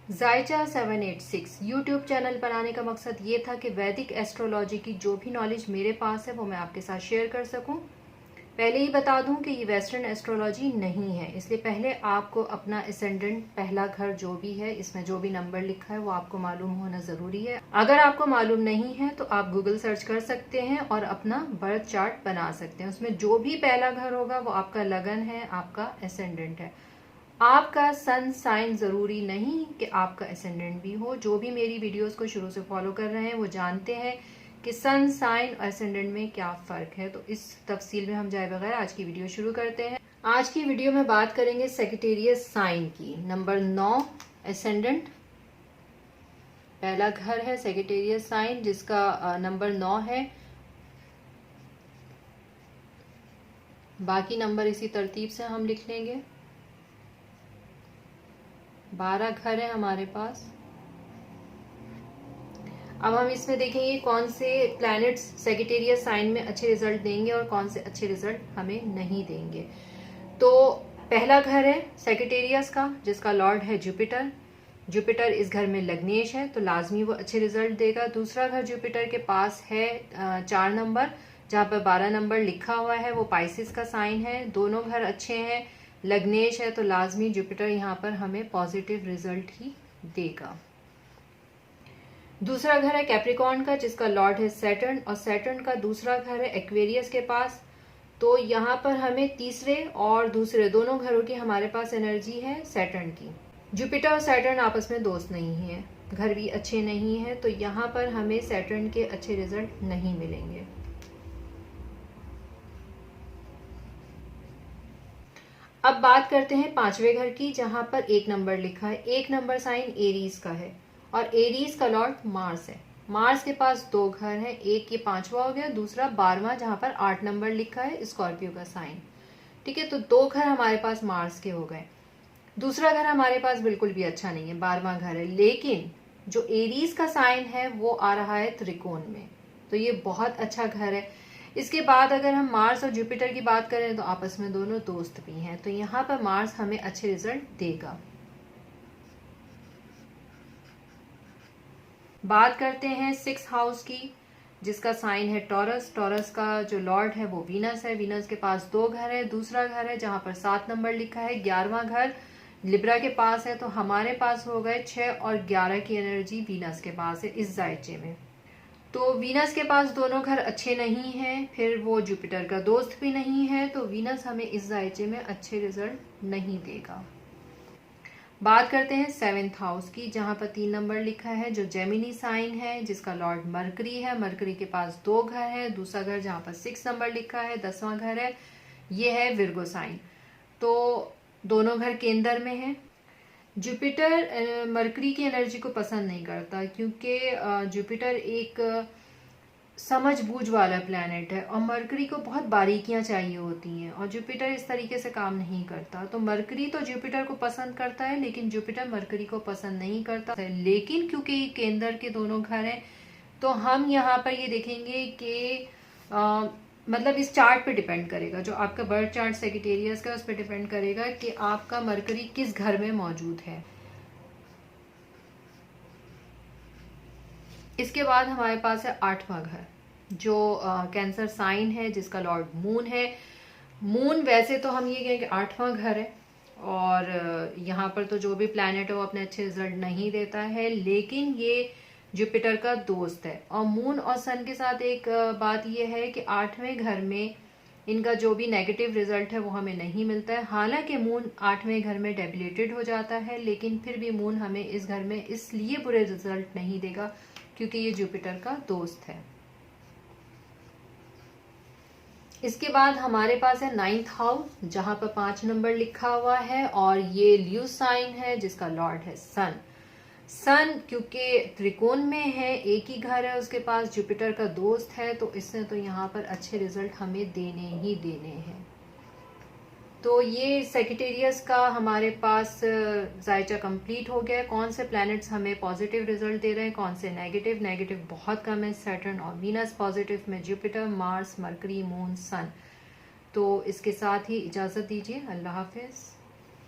जायचा 786 YouTube channel बनाने का मकसद ये था कि वैदिक एस्ट्रोलॉजी की जो भी नॉलेज मेरे पास है वो मैं आपके साथ शेयर कर सकूं। पहले ही बता दूं कि ये वेस्टर्न एस्ट्रोलॉजी नहीं है, इसलिए पहले आपको अपना एसेंडेंट, पहला घर जो भी है, इसमें जो भी नंबर लिखा है वो आपको मालूम होना जरूरी है। अगर आपको मालूम नहीं है तो आप गूगल सर्च कर सकते हैं और अपना बर्थ चार्ट बना सकते हैं। उसमें जो भी पहला घर होगा वो आपका लगन है, आपका एसेंडेंट है। आपका सन साइन जरूरी नहीं कि आपका एसेंडेंट भी हो। जो भी मेरी वीडियोस को शुरू से फॉलो कर रहे हैं वो जानते हैं कि सन साइन और एसेंडेंट में क्या फर्क है। तो इस तफसील में हम जाए बगैर आज की वीडियो शुरू करते हैं। आज की वीडियो में बात करेंगे सेजिटेरियस साइन की। नंबर 9 एसेंडेंट, पहला घर है सेजिटेरियस साइन जिसका नंबर 9 है। बाकी नंबर इसी तरतीब से हम लिख लेंगे। 12 घर है हमारे पास। अब हम इसमें देखेंगे कौन से प्लैनेट्स सेजिटेरियस साइन में अच्छे रिजल्ट देंगे और कौन से अच्छे रिजल्ट हमें नहीं देंगे। तो पहला घर है सेजिटेरियस का जिसका लॉर्ड है जुपिटर। जुपिटर इस घर में लग्नेश है तो लाजमी वो अच्छे रिजल्ट देगा। दूसरा घर जुपिटर के पास है 4 नंबर, जहां पर 12 नंबर लिखा हुआ है, वो पाइसिस का साइन है। दोनों घर अच्छे हैं, लग्नेश है तो लाजमी जुपिटर यहाँ पर हमें पॉजिटिव रिजल्ट ही देगा। दूसरा घर है कैप्रिकॉर्न का जिसका लॉर्ड है सैटर्न, और सैटर्न का दूसरा घर है एक्वेरियस के पास। तो यहाँ पर हमें तीसरे और दूसरे दोनों घरों की हमारे पास एनर्जी है सैटर्न की। जुपिटर और सैटर्न आपस में दोस्त नहीं है, घर भी अच्छे नहीं है, तो यहाँ पर हमें सैटर्न के अच्छे रिजल्ट नहीं मिलेंगे। अब बात करते हैं 5वें घर की, जहां पर 1 नंबर लिखा है। 1 नंबर साइन एरीज का है और एरीज का लॉर्ड मार्स है। मार्स के पास 2 घर हैं, एक ये 5वां हो गया, दूसरा 12वां जहां पर 8 नंबर लिखा है, स्कॉर्पियो का साइन। ठीक है, तो 2 घर हमारे पास मार्स के हो गए। दूसरा घर हमारे पास बिल्कुल भी अच्छा नहीं है, 12वां घर है, लेकिन जो एरीज का साइन है वो आ रहा है त्रिकोण में, तो ये बहुत अच्छा घर है। इसके बाद अगर हम मार्स और जुपिटर की बात करें तो आपस में दोनों दोस्त भी हैं, तो यहाँ पर मार्स हमें अच्छे रिजल्ट देगा। बात करते हैं 6th हाउस की जिसका साइन है टॉरस। टॉरस का जो लॉर्ड है वो वीनस है। वीनस के पास 2 घर है। दूसरा घर है जहां पर 7 नंबर लिखा है। 11वां घर लिब्रा के पास है, तो हमारे पास हो गए 6 और 11 की एनर्जी वीनस के पास है इस जायचे में। तो वीनस के पास दोनों घर अच्छे नहीं हैं, फिर वो जुपिटर का दोस्त भी नहीं है, तो वीनस हमें इस जायचे में अच्छे रिजल्ट नहीं देगा। बात करते हैं 7th हाउस की, जहां पर 3 नंबर लिखा है, जो जेमिनी साइन है जिसका लॉर्ड मरकरी है। मरकरी के पास 2 घर है। दूसरा घर जहां पर 6 नंबर लिखा है, 10वां घर है, ये है विर्गो साइन। तो दोनों घर केंद्र में है। जुपिटर मरकरी की एनर्जी को पसंद नहीं करता क्योंकि जुपिटर एक समझबूझ वाला प्लैनेट है और मरकरी को बहुत बारीकियां चाहिए होती हैं और जुपिटर इस तरीके से काम नहीं करता। तो मरकरी तो जुपिटर को पसंद करता है लेकिन जुपिटर मरकरी को पसंद नहीं करता है। लेकिन क्योंकि केंद्र के दोनों घर हैं तो हम यहाँ पर ये देखेंगे कि मतलब इस चार्ट पे डिपेंड करेगा, जो आपका बर्थ चार्ट सेजिटेरियस का उस पर डिपेंड करेगा कि आपका मरकरी किस घर में मौजूद है। इसके बाद हमारे पास है 8वां घर जो कैंसर साइन है जिसका लॉर्ड मून है। मून वैसे तो हम ये कहें कि 8वां घर है और यहाँ पर तो जो भी प्लैनेट है वो अपने अच्छे रिजल्ट नहीं देता है, लेकिन ये जुपिटर का दोस्त है। और मून और सन के साथ एक बात यह है कि 8वें घर में इनका जो भी नेगेटिव रिजल्ट है वो हमें नहीं मिलता है। हालांकि मून 8वें घर में डेबिलेटेड हो जाता है, लेकिन फिर भी मून हमें इस घर में इसलिए बुरे रिजल्ट नहीं देगा क्योंकि ये जुपिटर का दोस्त है। इसके बाद हमारे पास है 9th हाउस जहां पर 5 नंबर लिखा हुआ है और ये ल्यू साइन है जिसका लॉर्ड है सन। सन क्योंकि त्रिकोण में है, एक ही घर है उसके पास, जुपिटर का दोस्त है, तो इससे तो यहाँ पर अच्छे रिजल्ट हमें देने ही देने हैं। तो ये सेजिटेरियस का हमारे पास जायचा कंप्लीट हो गया। कौन से प्लैनेट्स हमें पॉजिटिव रिजल्ट दे रहे हैं, कौन से नेगेटिव। नेगेटिव बहुत कम है, सैटर्न और वीनस। पॉजिटिव में जुपिटर, मार्स, मरकरी, मून, सन। तो इसके साथ ही इजाज़त दीजिए। अल्लाह हाफिज़।